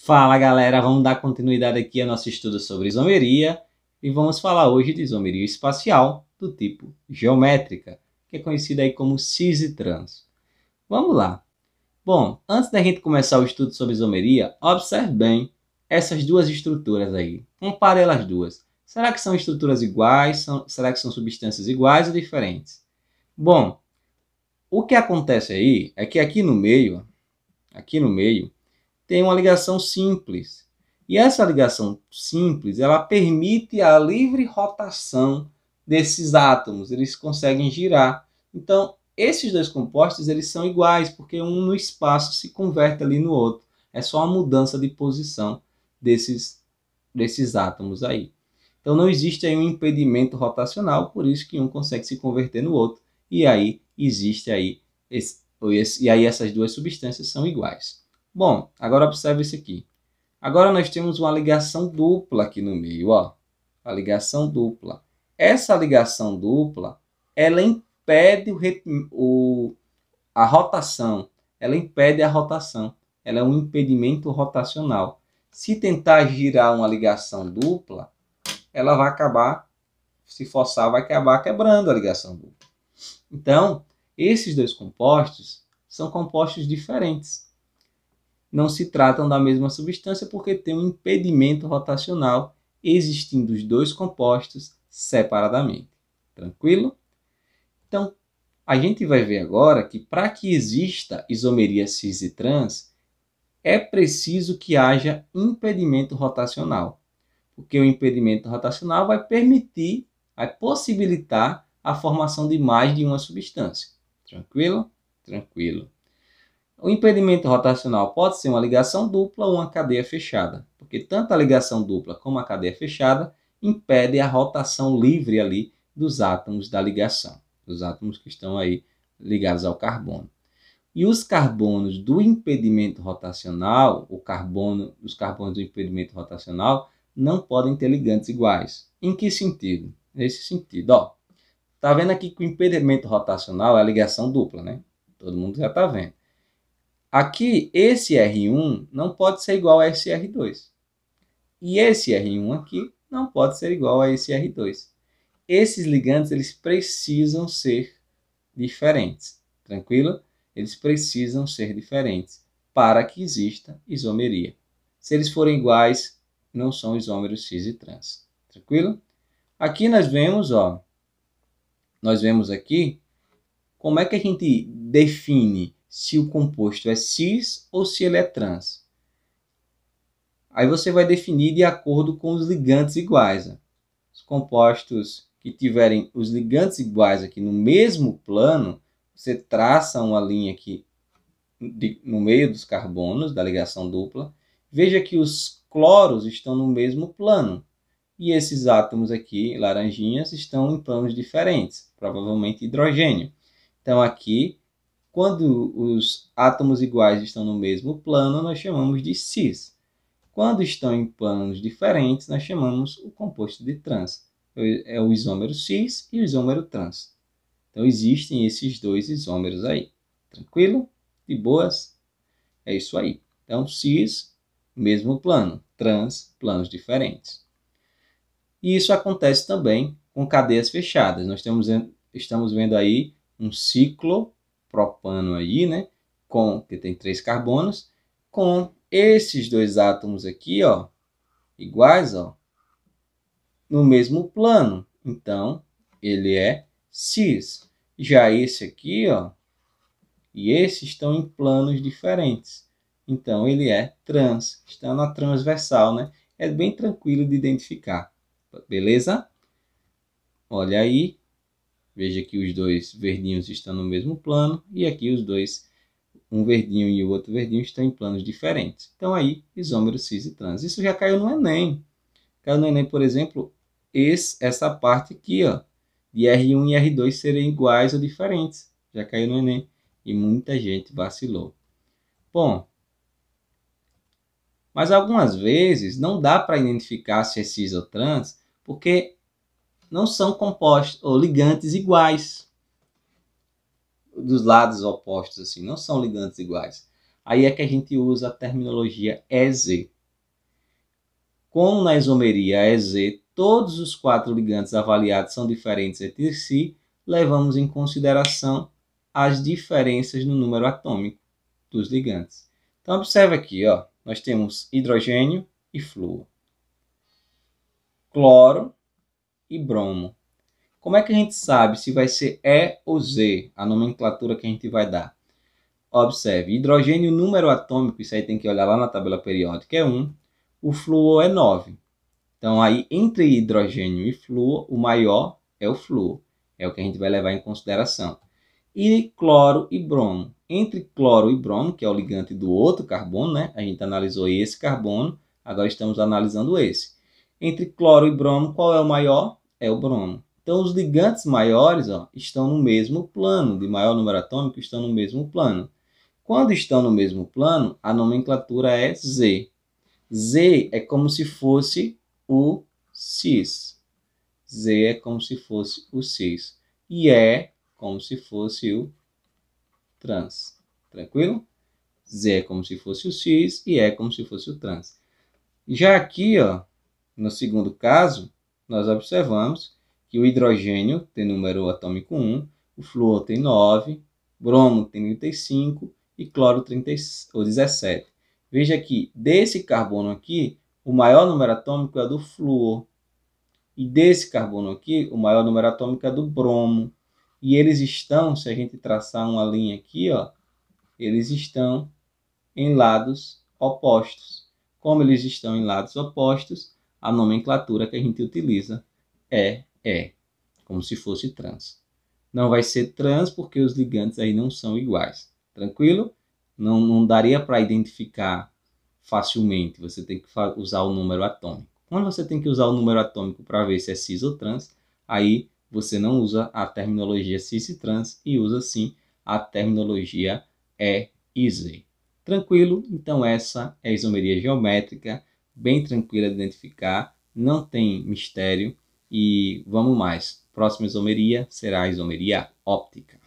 Fala galera, vamos dar continuidade aqui ao nosso estudo sobre isomeria e vamos falar hoje de isomeria espacial do tipo geométrica, que é conhecida aí como cis e trans. Vamos lá. Bom, antes da gente começar o estudo sobre isomeria, observe bem essas duas estruturas aí. Compare elas duas. Será que são estruturas iguais? Será que são substâncias iguais ou diferentes? Bom, o que acontece aí é que aqui no meio, tem uma ligação simples. E essa ligação simples, ela permite a livre rotação desses átomos, eles conseguem girar. Então, esses dois compostos, eles são iguais, porque um no espaço se converte ali no outro. É só uma mudança de posição desses átomos aí. Então, não existe aí um impedimento rotacional, por isso que um consegue se converter no outro. E aí, existe aí, e aí essas duas substâncias são iguais. Bom, agora observe isso aqui. Agora nós temos uma ligação dupla aqui no meio, ó. A ligação dupla. Essa ligação dupla, ela impede a rotação. Ela impede a rotação. Ela é um impedimento rotacional. Se tentar girar uma ligação dupla, ela vai acabar, se forçar, vai acabar quebrando a ligação dupla. Então, esses dois compostos são compostos diferentes. Não se tratam da mesma substância porque tem um impedimento rotacional existindo os dois compostos separadamente. Tranquilo? Então, a gente vai ver agora que para que exista isomeria cis e trans, é preciso que haja impedimento rotacional. Porque o impedimento rotacional vai permitir, vai possibilitar a formação de mais de uma substância. Tranquilo? Tranquilo. O impedimento rotacional pode ser uma ligação dupla ou uma cadeia fechada, porque tanto a ligação dupla como a cadeia fechada impedem a rotação livre ali dos átomos da ligação, dos átomos que estão aí ligados ao carbono. E os carbonos do impedimento rotacional, os carbonos do impedimento rotacional, não podem ter ligantes iguais. Em que sentido? Nesse sentido, ó. Tá vendo aqui que o impedimento rotacional é a ligação dupla, né? Todo mundo já tá vendo. Aqui, esse R1 não pode ser igual a esse R2. E esse R1 aqui não pode ser igual a esse R2. Esses ligantes, eles precisam ser diferentes. Tranquilo? Eles precisam ser diferentes para que exista isomeria. Se eles forem iguais, não são isômeros cis e trans. Tranquilo? Aqui nós vemos aqui como é que a gente define se o composto é cis ou se ele é trans. Aí você vai definir de acordo com os ligantes iguais. Ó. Os compostos que tiverem os ligantes iguais aqui no mesmo plano, você traça uma linha aqui no meio dos carbonos da ligação dupla. Veja que os cloros estão no mesmo plano. E esses átomos aqui, laranjinhas, estão em planos diferentes, provavelmente hidrogênio. Então aqui, quando os átomos iguais estão no mesmo plano, nós chamamos de cis. Quando estão em planos diferentes, nós chamamos o composto de trans. É o isômero cis e o isômero trans. Então existem esses dois isômeros aí. Tranquilo? De boas? É isso aí. Então cis, mesmo plano. Trans, planos diferentes. E isso acontece também com cadeias fechadas. Nós estamos vendo aí um ciclopropano aí, né? Que tem 3 carbonos, com esses dois átomos aqui, ó, iguais, ó, no mesmo plano. Então, ele é cis. Já esse aqui, ó, e esse estão em planos diferentes. Então, ele é trans. Está na transversal, né? É bem tranquilo de identificar. Beleza? Olha aí. Veja que os dois verdinhos estão no mesmo plano. E aqui os dois, um verdinho e o outro verdinho, estão em planos diferentes. Então aí, isômero cis e trans. Isso já caiu no Enem. Caiu no Enem, por exemplo, essa parte aqui, ó, de R1 e R2 serem iguais ou diferentes. Já caiu no Enem. E muita gente vacilou. Bom, mas algumas vezes não dá para identificar se é cis ou trans, porque não são compostos ou ligantes iguais. Dos lados opostos, assim, não são ligantes iguais. Aí é que a gente usa a terminologia EZ. Como na isomeria é Z, todos os 4 ligantes avaliados são diferentes entre si, levamos em consideração as diferenças no número atômico dos ligantes. Então, observe aqui, ó, nós temos hidrogênio e flúor, cloro e bromo. Como é que a gente sabe se vai ser E ou Z, a nomenclatura que a gente vai dar? Observe, hidrogênio, número atômico, isso aí tem que olhar lá na tabela periódica, é 1. O flúor é 9. Então, aí, entre hidrogênio e flúor, o maior é o flúor. É o que a gente vai levar em consideração. E cloro e bromo. Entre cloro e bromo, que é o ligante do outro carbono, né? A gente analisou esse carbono, agora estamos analisando esse. Entre cloro e bromo, qual é o maior? É o bromo. Então, os ligantes maiores, ó, estão no mesmo plano, de maior número atômico, estão no mesmo plano. Quando estão no mesmo plano, a nomenclatura é Z. Z é como se fosse o cis. Z é como se fosse o cis. E é como se fosse o trans. Tranquilo? Z é como se fosse o cis e é como se fosse o trans. Já aqui, ó, no segundo caso, nós observamos que o hidrogênio tem número atômico 1, o flúor tem 9, bromo tem 35 e cloro 17. Veja que desse carbono aqui, o maior número atômico é do flúor. E desse carbono aqui, o maior número atômico é do bromo. E eles estão, se a gente traçar uma linha aqui, ó, eles estão em lados opostos. Como eles estão em lados opostos, a nomenclatura que a gente utiliza é E, como se fosse trans. Não vai ser trans porque os ligantes aí não são iguais. Tranquilo? Não daria para identificar facilmente. Você tem que usar o número atômico. Quando você tem que usar o número atômico para ver se é cis ou trans, aí você não usa a terminologia cis e trans e usa sim a terminologia E e Z. Tranquilo? Então essa é a isomeria geométrica, bem tranquila de identificar, não tem mistério e vamos mais. Próxima isomeria será a isomeria óptica.